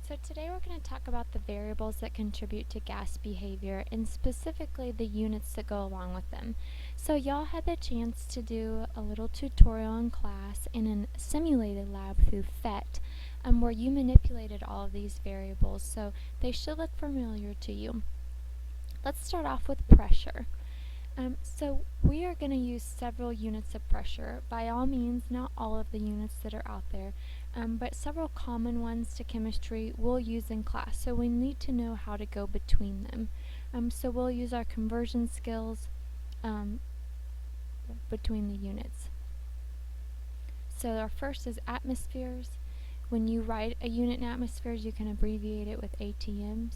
So today we're going to talk about the variables that contribute to gas behavior and specifically the units that go along with them. So y'all had the chance to do a little tutorial in class in a simulated lab through PhET where you manipulated all of these variables, so they should look familiar to you. Let's start off with pressure. So we are going to use several units of pressure. By all means, not all of the units that are out there, but several common ones to chemistry we'll use in class, so we need to know how to go between them. So we'll use our conversion skills between the units. So our first is atmospheres. When you write a unit in atmospheres, you can abbreviate it with ATMs.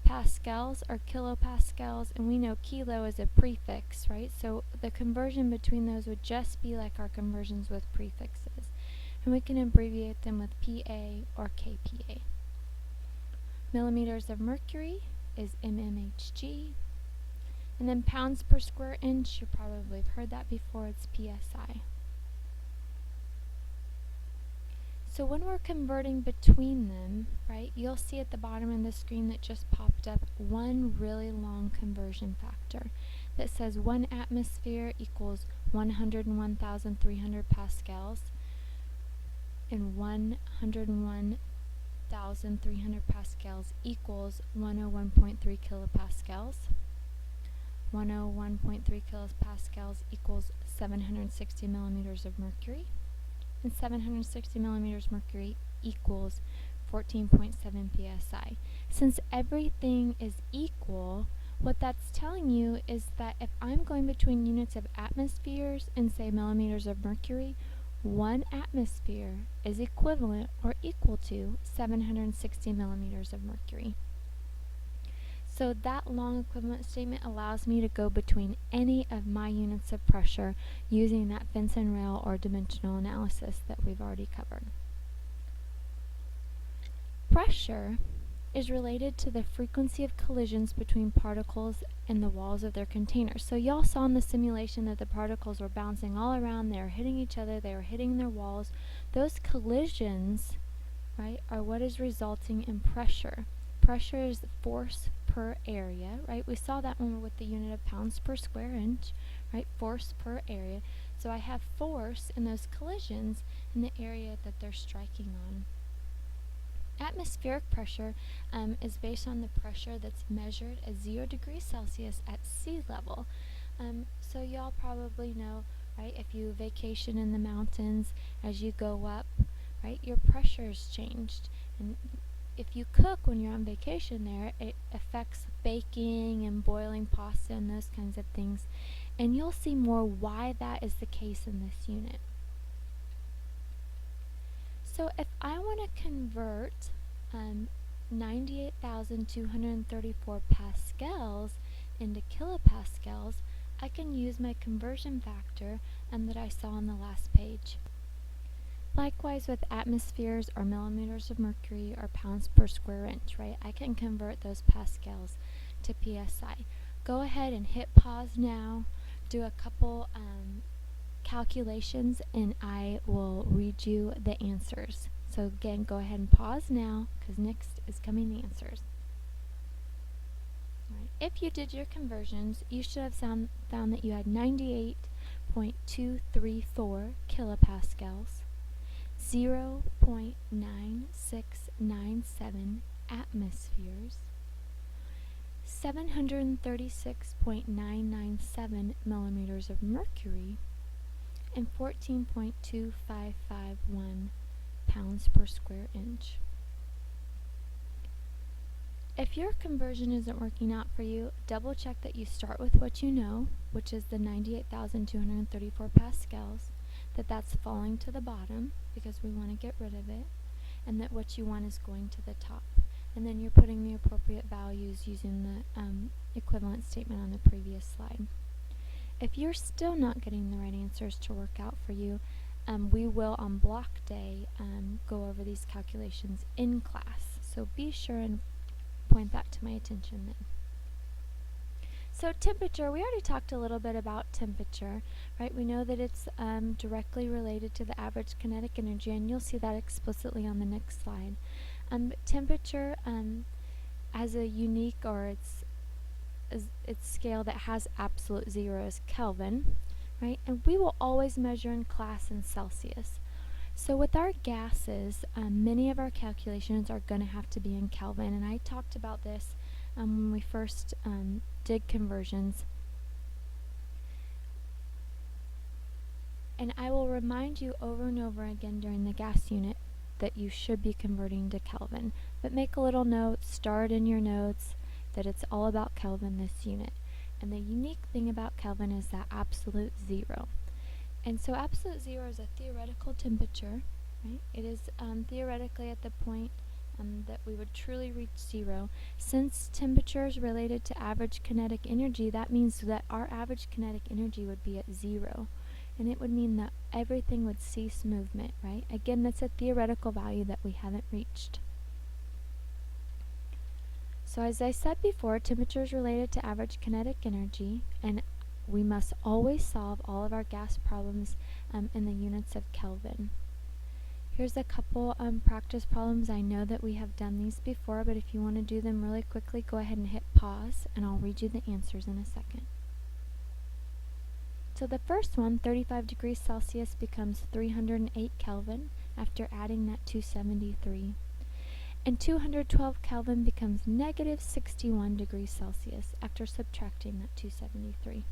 Pascals are kilopascals, and we know kilo is a prefix, right? So the conversion between those would just be like our conversions with prefixes. And we can abbreviate them with PA or KPA. Millimeters of mercury is mmHg. And then pounds per square inch, you probably have heard that before, it's PSI. So when we're converting between them, right, you'll see at the bottom of the screen that just popped up one really long conversion factor that says 1 atmosphere equals 101,300 pascals and 101,300 pascals equals 101.3 kilopascals. 101.3 kilopascals equals 760 millimeters of mercury. And 760 millimeters mercury equals 14.7 psi. Since everything is equal, what that's telling you is that if I'm going between units of atmospheres and say millimeters of mercury, 1 atmosphere is equivalent or equal to 760 millimeters of mercury. So that long equivalent statement allows me to go between any of my units of pressure using that Vinson-Rail or dimensional analysis that we've already covered. Pressure is related to the frequency of collisions between particles and the walls of their containers. So y'all saw in the simulation that the particles were bouncing all around, they were hitting each other, they were hitting their walls. Those collisions, right, are what is resulting in pressure. Pressure is the force per area, right? We saw that when we were with the unit of pounds per square inch, right? Force per area. So I have force in those collisions in the area that they're striking on. Atmospheric pressure is based on the pressure that's measured at 0 degrees Celsius at sea level. So y'all probably know, right, if you vacation in the mountains, as you go up, right, your pressure's changed. And if you cook when you're on vacation there, it affects baking and boiling pasta and those kinds of things. And you'll see more why that is the case in this unit. So if I want to convert 98,234 pascals into kilopascals, I can use my conversion factor that I saw on the last page. Likewise with atmospheres or millimeters of mercury or pounds per square inch, right? I can convert those pascals to PSI. Go ahead and hit pause now, do a couple calculations, and I will read you the answers. So again, go ahead and pause now because next is coming the answers. All right. If you did your conversions, you should have found that you had 98.234 kilopascals, 0.9697 atmospheres, 736.997 millimeters of mercury, and 14.2551 pounds per square inch. If your conversion isn't working out for you, double check that you start with what you know, which is the 98,234 pascals, that's falling to the bottom because we want to get rid of it, and that what you want is going to the top. And then you're putting the appropriate values using the equivalent statement on the previous slide. If you're still not getting the right answers to work out for you, we will on block day go over these calculations in class. So be sure and point that to my attention then. So temperature, we already talked a little bit about temperature, right? We know that it's directly related to the average kinetic energy, and you'll see that explicitly on the next slide. But temperature has a unique, or its scale that has absolute zero is Kelvin, right? And we will always measure in class in Celsius. So with our gases, many of our calculations are going to have to be in Kelvin, and I talked about this when we first did conversions. And I will remind you over and over again during the gas unit that you should be converting to Kelvin. But make a little note, start in your notes, that it's all about Kelvin this unit. And the unique thing about Kelvin is that absolute zero. And so absolute zero is a theoretical temperature, right? It is theoretically at the point that we would truly reach zero. Since temperature is related to average kinetic energy, that means that our average kinetic energy would be at zero. And it would mean that everything would cease movement, right? Again, that's a theoretical value that we haven't reached. So as I said before, temperature is related to average kinetic energy, and we must always solve all of our gas problems in the units of Kelvin. Here's a couple practice problems. I know that we have done these before, but if you want to do them really quickly, go ahead and hit pause, and I'll read you the answers in a second. So the first one, 35 degrees Celsius becomes 308 Kelvin after adding that 273. And 212 Kelvin becomes negative 61 degrees Celsius after subtracting that 273.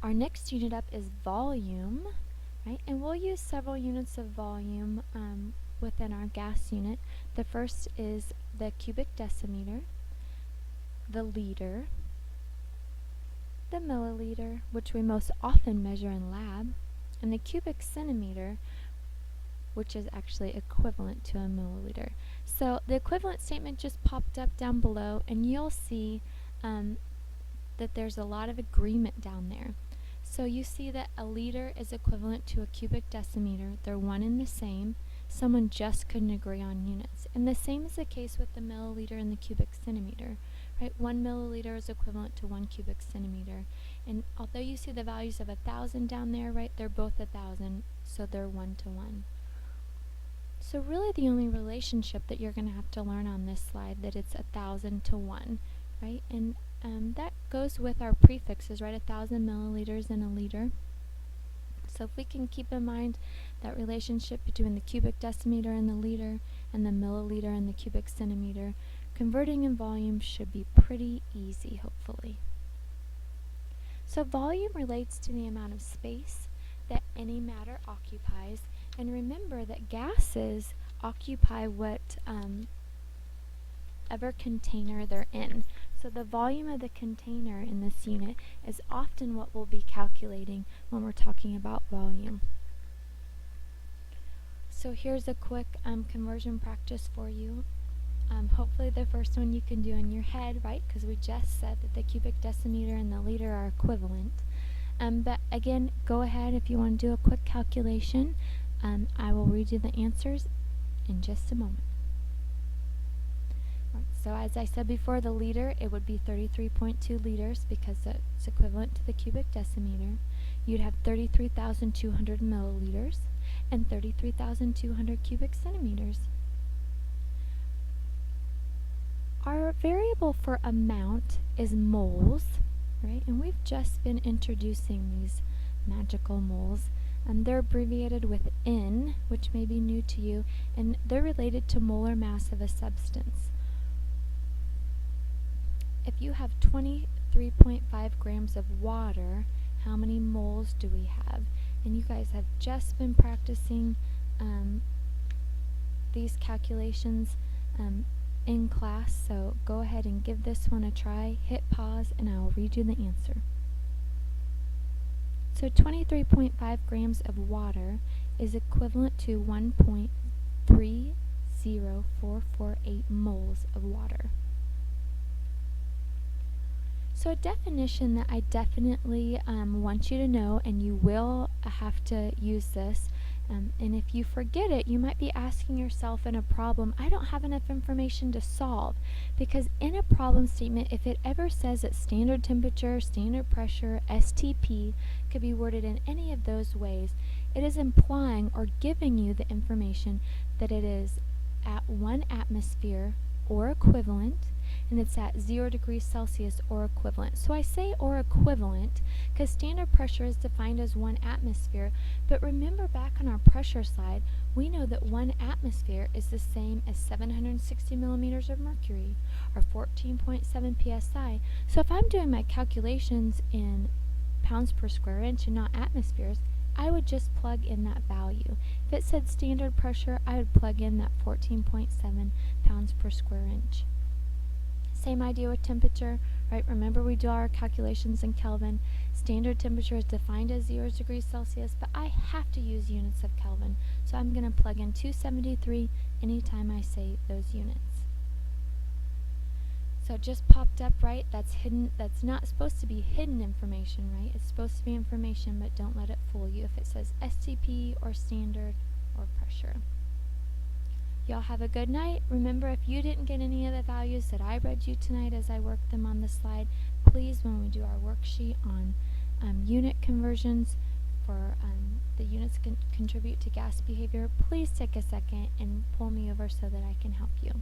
Our next unit up is volume, right? And we'll use several units of volume within our gas unit. The first is the cubic decimeter, the liter, the milliliter, which we most often measure in lab, and the cubic centimeter, which is actually equivalent to a milliliter. So the equivalent statement just popped up down below, and you'll see that there's a lot of agreement down there. So you see that a liter is equivalent to a cubic decimeter. They're one and the same. Someone just couldn't agree on units. And the same is the case with the milliliter and the cubic centimeter. Right, 1 milliliter is equivalent to 1 cubic centimeter. And although you see the values of 1,000 down there, right, they're both 1,000, so they're 1 to 1. So really the only relationship that you're going to have to learn on this slide, that it's 1,000 to 1, right? And that goes with our prefixes, right? 1,000 milliliters in a liter. So if we can keep in mind that relationship between the cubic decimeter and the liter, and the milliliter and the cubic centimeter, converting in volume should be pretty easy, hopefully. So volume relates to the amount of space that any matter occupies, and remember that gases occupy whatever container they're in. So the volume of the container in this unit is often what we'll be calculating when we're talking about volume. So here's a quick conversion practice for you. Hopefully the first one you can do in your head, right? Because we just said that the cubic decimeter and the liter are equivalent. But again, go ahead if you want to do a quick calculation. I will read you the answers in just a moment. Right, so as I said before, the liter, it would be 33.2 liters because it's equivalent to the cubic decimeter. You'd have 33,200 milliliters and 33,200 cubic centimeters. Our variable for amount is moles, right? And we've just been introducing these magical moles. They're abbreviated with N, which may be new to you, and they're related to molar mass of a substance. If you have 23.5 grams of water, how many moles do we have? And you guys have just been practicing these calculations in class, so go ahead and give this one a try. Hit pause and I will read you the answer. So 23.5 grams of water is equivalent to 1.30448 moles of water. So a definition that I definitely want you to know, and you will have to use this, and if you forget it, you might be asking yourself in a problem, I don't have enough information to solve. Because in a problem statement, if it ever says that standard temperature, standard pressure, STP could be worded in any of those ways, it is implying or giving you the information that it is at 1 atmosphere or equivalent, and it's at 0 degrees Celsius or equivalent. So I say or equivalent because standard pressure is defined as 1 atmosphere, but remember back on our pressure slide, we know that 1 atmosphere is the same as 760 millimeters of mercury, or 14.7 psi. So if I'm doing my calculations in pounds per square inch and not atmospheres, I would just plug in that value. If it said standard pressure, I would plug in that 14.7 pounds per square inch. Same idea with temperature, right? Remember we do our calculations in Kelvin. Standard temperature is defined as 0 degrees Celsius, but I have to use units of Kelvin. So I'm going to plug in 273 anytime I say those units. So it just popped up, right? That's hidden. That's not supposed to be hidden information, right? It's supposed to be information, but don't let it fool you if it says STP or standard or pressure. Y'all have a good night. Remember, if you didn't get any of the values that I read you tonight as I worked them on the slide, please, when we do our worksheet on unit conversions for the units contribute to gas behavior, please take a second and pull me over so that I can help you.